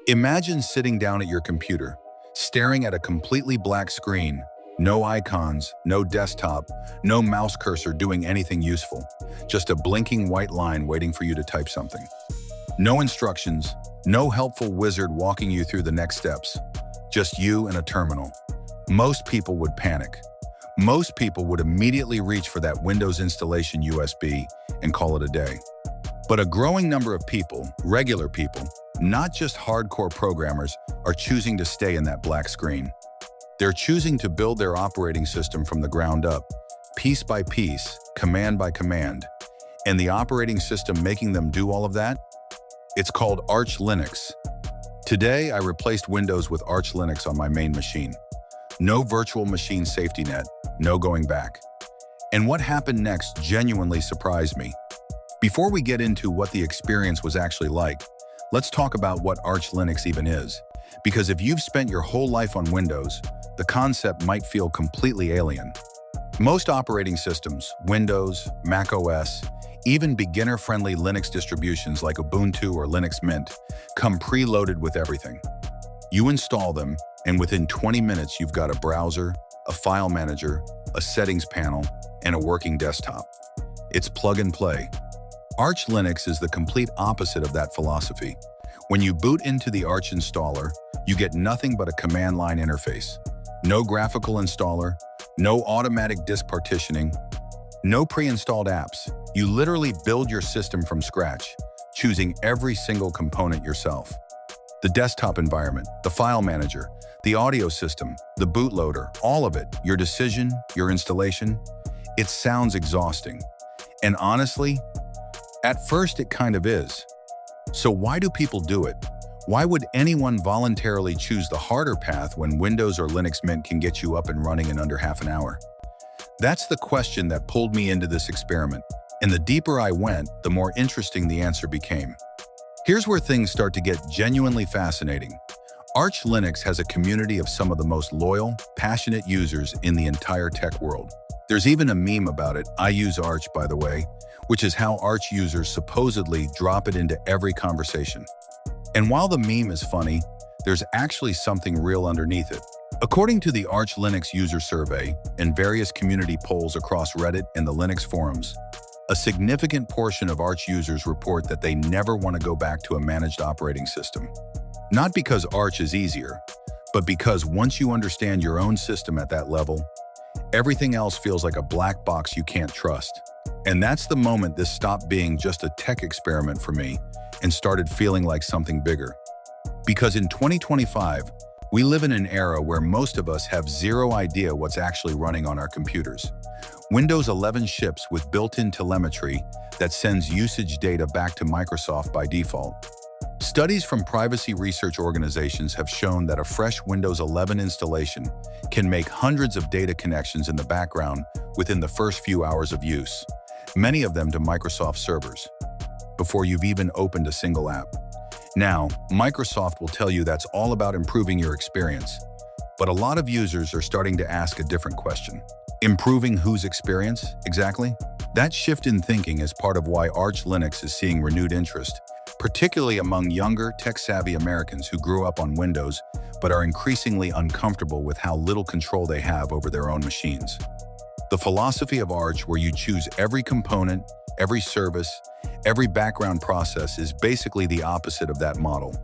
Imagine sitting down at your computer, staring at a completely black screen, no icons, no desktop, no mouse cursor doing anything useful, just a blinking white line waiting for you to type something. No instructions, no helpful wizard walking you through the next steps, just you and a terminal. Most people would panic. Most people would immediately reach for that Windows installation USB and call it a day. But a growing number of people, regular people, not just hardcore programmers, are choosing to stay in that black screen. They're choosing to build their operating system from the ground up, piece by piece, command by command. And the operating system making them do all of that? It's called Arch Linux. Today, I replaced Windows with Arch Linux on my main machine. No virtual machine safety net, no going back. And what happened next genuinely surprised me. Before we get into what the experience was actually like, let's talk about what Arch Linux even is. Because if you've spent your whole life on Windows, the concept might feel completely alien. Most operating systems, Windows, Mac OS, even beginner-friendly Linux distributions like Ubuntu or Linux Mint, come preloaded with everything. You install them, and within 20 minutes you've got a browser, a file manager, a settings panel, and a working desktop. It's plug and play. Arch Linux is the complete opposite of that philosophy. When you boot into the Arch installer, you get nothing but a command line interface. No graphical installer, no automatic disk partitioning, no pre-installed apps. You literally build your system from scratch, choosing every single component yourself. The desktop environment, the file manager, the audio system, the bootloader, all of it, your decision, your installation. It sounds exhausting. And honestly, at first it kind of is. So why do people do it? Why would anyone voluntarily choose the harder path when Windows or Linux Mint can get you up and running in under half an hour? That's the question that pulled me into this experiment. And the deeper I went, the more interesting the answer became. Here's where things start to get genuinely fascinating. Arch Linux has a community of some of the most loyal, passionate users in the entire tech world. There's even a meme about it, I use Arch by the way, which is how Arch users supposedly drop it into every conversation. And while the meme is funny, there's actually something real underneath it. According to the Arch Linux user survey and various community polls across Reddit and the Linux forums, a significant portion of Arch users report that they never want to go back to a managed operating system. Not because Arch is easier, but because once you understand your own system at that level, everything else feels like a black box you can't trust. And that's the moment this stopped being just a tech experiment for me and started feeling like something bigger. Because in 2025, we live in an era where most of us have zero idea what's actually running on our computers. Windows 11 ships with built-in telemetry that sends usage data back to Microsoft by default. Studies from privacy research organizations have shown that a fresh Windows 11 installation can make hundreds of data connections in the background within the first few hours of use, many of them to Microsoft servers, before you've even opened a single app. Now, Microsoft will tell you that's all about improving your experience, but a lot of users are starting to ask a different question. Improving whose experience, exactly? That shift in thinking is part of why Arch Linux is seeing renewed interest, particularly among younger, tech-savvy Americans who grew up on Windows but are increasingly uncomfortable with how little control they have over their own machines. The philosophy of Arch, where you choose every component, every service, every background process, is basically the opposite of that model.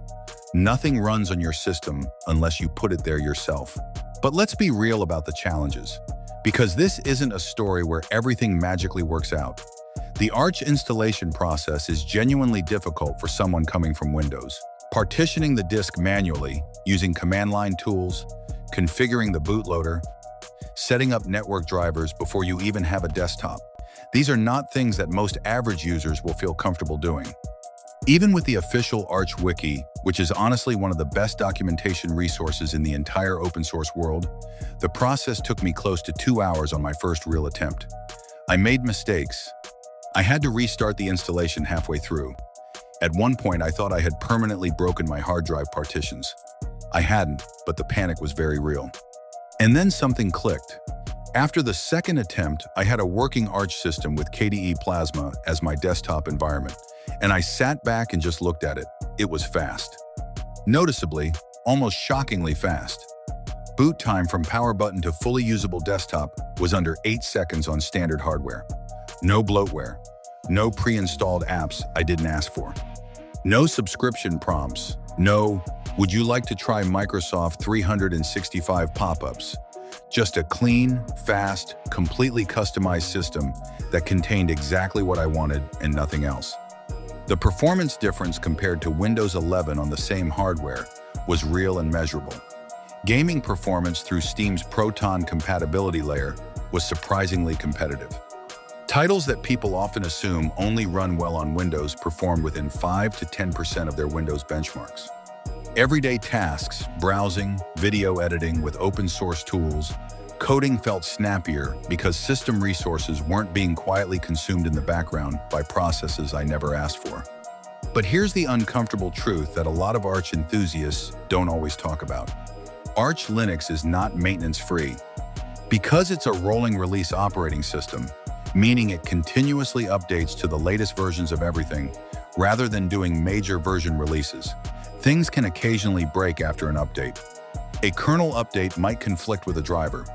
Nothing runs on your system unless you put it there yourself. But let's be real about the challenges, because this isn't a story where everything magically works out. The Arch installation process is genuinely difficult for someone coming from Windows. Partitioning the disk manually, using command line tools, configuring the bootloader, setting up network drivers before you even have a desktop. These are not things that most average users will feel comfortable doing. Even with the official Arch Wiki, which is honestly one of the best documentation resources in the entire open source world, the process took me close to 2 hours on my first real attempt. I made mistakes. I had to restart the installation halfway through. At one point, I thought I had permanently broken my hard drive partitions. I hadn't, but the panic was very real. And then something clicked. After the second attempt, I had a working Arch system with KDE Plasma as my desktop environment, and I sat back and just looked at it. It was fast. Noticeably, almost shockingly fast. Boot time from power button to fully usable desktop was under 8 seconds on standard hardware. No bloatware. No pre-installed apps I didn't ask for. No subscription prompts. No, would you like to try Microsoft 365 pop-ups? Just a clean, fast, completely customized system that contained exactly what I wanted and nothing else. The performance difference compared to Windows 11 on the same hardware was real and measurable. Gaming performance through Steam's Proton compatibility layer was surprisingly competitive. Titles that people often assume only run well on Windows performed within 5 to 10% of their Windows benchmarks. Everyday tasks, browsing, video editing with open source tools, coding felt snappier because system resources weren't being quietly consumed in the background by processes I never asked for. But here's the uncomfortable truth that a lot of Arch enthusiasts don't always talk about. Arch Linux is not maintenance-free. Because it's a rolling release operating system, meaning it continuously updates to the latest versions of everything, rather than doing major version releases, things can occasionally break after an update. A kernel update might conflict with a driver.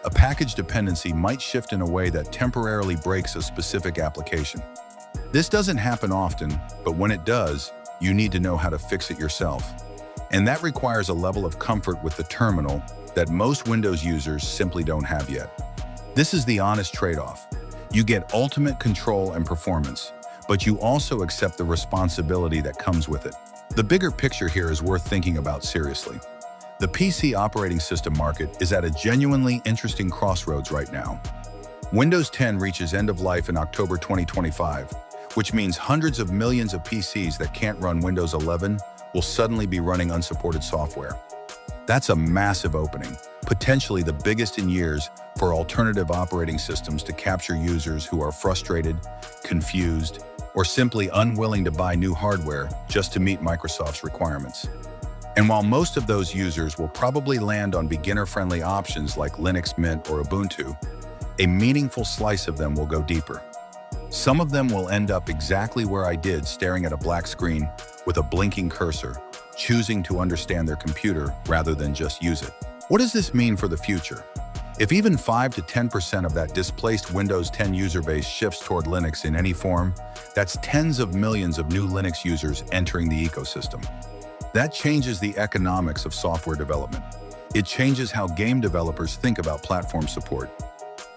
A package dependency might shift in a way that temporarily breaks a specific application. This doesn't happen often, but when it does, you need to know how to fix it yourself. And that requires a level of comfort with the terminal that most Windows users simply don't have yet. This is the honest trade-off. You get ultimate control and performance, but you also accept the responsibility that comes with it. The bigger picture here is worth thinking about seriously. The PC operating system market is at a genuinely interesting crossroads right now. Windows 10 reaches end of life in October 2025, which means hundreds of millions of PCs that can't run Windows 11 will suddenly be running unsupported software. That's a massive opening, potentially the biggest in years for alternative operating systems to capture users who are frustrated, confused, or simply unwilling to buy new hardware just to meet Microsoft's requirements. And while most of those users will probably land on beginner-friendly options like Linux Mint or Ubuntu, a meaningful slice of them will go deeper. Some of them will end up exactly where I did, staring at a black screen with a blinking cursor, choosing to understand their computer rather than just use it. What does this mean for the future? If even 5 to 10% of that displaced Windows 10 user base shifts toward Linux in any form, that's tens of millions of new Linux users entering the ecosystem. That changes the economics of software development. It changes how game developers think about platform support.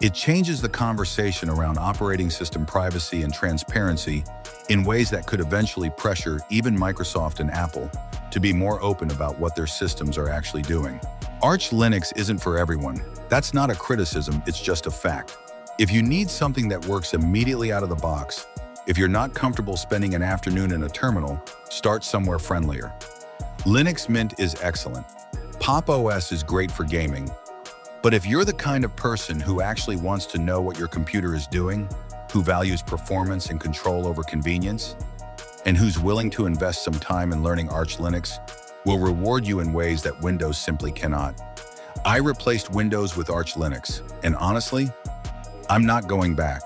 It changes the conversation around operating system privacy and transparency in ways that could eventually pressure even Microsoft and Apple to be more open about what their systems are actually doing. Arch Linux isn't for everyone. That's not a criticism, it's just a fact. If you need something that works immediately out of the box, if you're not comfortable spending an afternoon in a terminal, start somewhere friendlier. Linux Mint is excellent. Pop! OS is great for gaming. But if you're the kind of person who actually wants to know what your computer is doing, who values performance and control over convenience, and who's willing to invest some time in learning Arch Linux, will reward you in ways that Windows simply cannot. I replaced Windows with Arch Linux, and honestly, I'm not going back.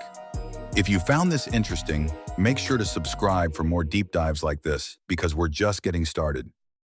If you found this interesting, make sure to subscribe for more deep dives like this, because we're just getting started.